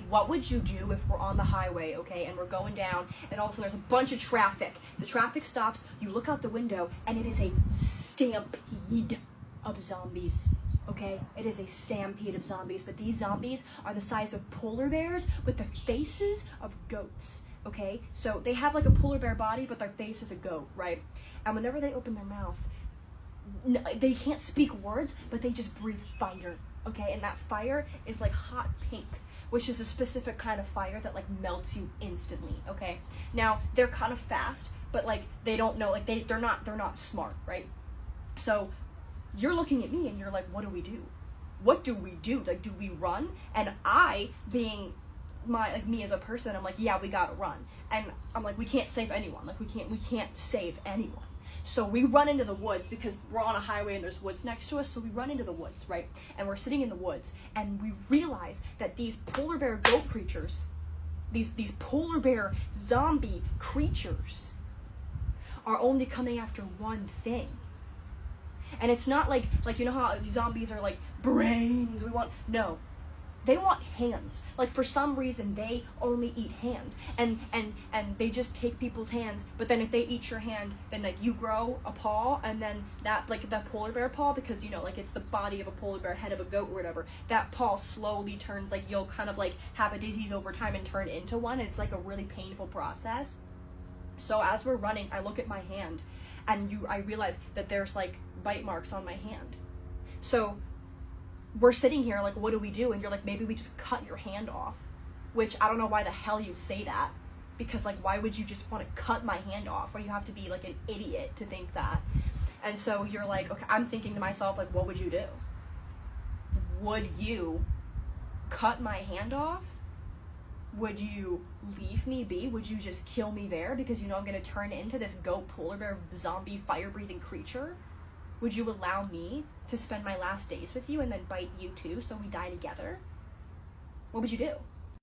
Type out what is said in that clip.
What would you do if we're on the highway, okay, and we're going down, and all of a sudden there's a bunch of traffic. The traffic stops, you look out the window, and it is a stampede of zombies, okay? It is a stampede of zombies, but these zombies are the size of polar bears with the faces of goats, okay? So they have like a polar bear body, but their face is a goat, right? And whenever they open their mouth, they can't speak words, but they just breathe fire, okay? And that fire is like hot pink, which is a specific kind of fire that like melts you instantly, okay? Now, they're kind of fast, but like they don't know, like they're not smart, right? So you're looking at me and you're like, what do we do? What do we do? Like, do we run? And I, being me as a person, I'm like, yeah, we gotta run. And I'm like, we can't save anyone. Like, we can't save anyone. So we run into the woods because we're on a highway and there's woods next to us. So we run into the woods, right? And we're sitting in the woods and we realize that these polar bear goat creatures, these polar bear zombie creatures are only coming after one thing. And it's not like you know how zombies are like brains, no. They want hands. Like, for some reason, they only eat hands. And they just take people's hands, but then if they eat your hand, then, like, you grow a paw, and then that, like, that polar bear paw, because, you know, like, it's the body of a polar bear, head of a goat, or whatever, that paw slowly turns, like, you'll kind of, like, have a disease over time and turn into one. It's, like, a really painful process. So as we're running, I look at my hand, and I realize that there's, like, bite marks on my hand. So we're sitting here like, what do we do? And you're like, maybe we just cut your hand off, which I don't know why the hell you'd say that, because like, why would you just want to cut my hand off? Or you have to be like an idiot to think that. And so you're like, okay, I'm thinking to myself, like, what would you do? Would you cut my hand off? Would you leave me be? Would you just kill me there because you know I'm going to turn into this goat polar bear zombie fire-breathing creature? Would you allow me to spend my last days with you and then bite you too so we die together? What would you do?